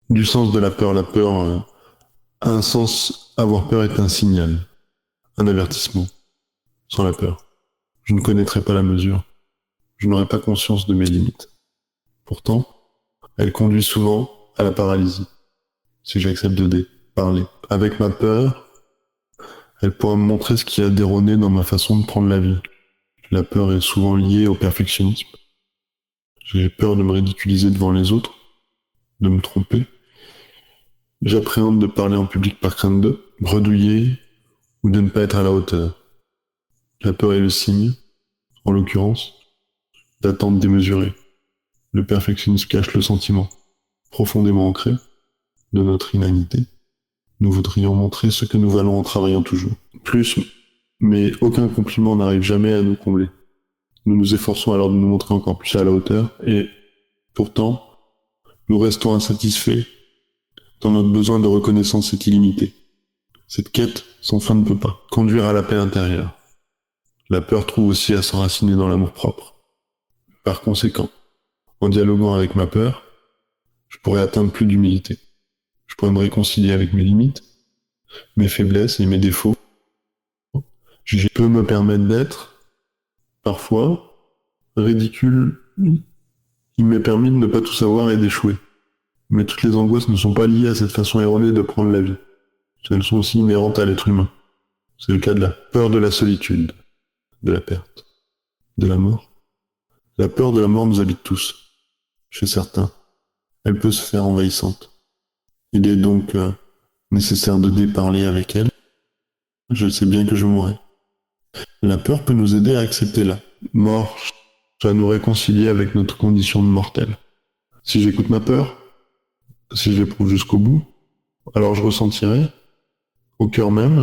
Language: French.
Du sens de la peur. La peur a un sens. Avoir peur est un signal, un avertissement. Sans la peur, je ne connaîtrais pas la mesure. Je n'aurais pas conscience de mes limites. Pourtant, elle conduit souvent à la paralysie. Si j'accepte de parler avec ma peur, elle pourra me montrer ce qui a déronné dans ma façon de prendre la vie. La peur est souvent liée au perfectionnisme. J'ai peur de me ridiculiser devant les autres, de me tromper. J'appréhende de parler en public par crainte de bredouiller ou de ne pas être à la hauteur. La peur est le signe, en l'occurrence, d'attente démesurée. Le perfectionnisme cache le sentiment, profondément ancré, de notre inanité. Nous voudrions montrer ce que nous valons en travaillant toujours. Plus, mais aucun compliment n'arrive jamais à nous combler. Nous nous efforçons alors de nous montrer encore plus à la hauteur, et pourtant, nous restons insatisfaits dans notre besoin de reconnaissance est illimité. Cette quête sans fin ne peut pas conduire à la paix intérieure. La peur trouve aussi à s'enraciner dans l'amour-propre. Par conséquent, en dialoguant avec ma peur, je pourrais atteindre plus d'humilité. Je pourrais me réconcilier avec mes limites, mes faiblesses et mes défauts. Je peux me permettre d'être, parfois, ridicule. Il m'est permis de ne pas tout savoir et d'échouer. Mais toutes les angoisses ne sont pas liées à cette façon erronée de prendre la vie. Elles sont aussi inhérentes à l'être humain. C'est le cas de la peur de la solitude, de la perte, de la mort. La peur de la mort nous habite tous. Chez certains, elle peut se faire envahissante. Il est donc nécessaire de déparler avec elle. Je sais bien que je mourrai. La peur peut nous aider à accepter la mort, à nous réconcilier avec notre condition de mortel. Si j'écoute ma peur, si je l'éprouve jusqu'au bout, alors je ressentirai, au cœur même,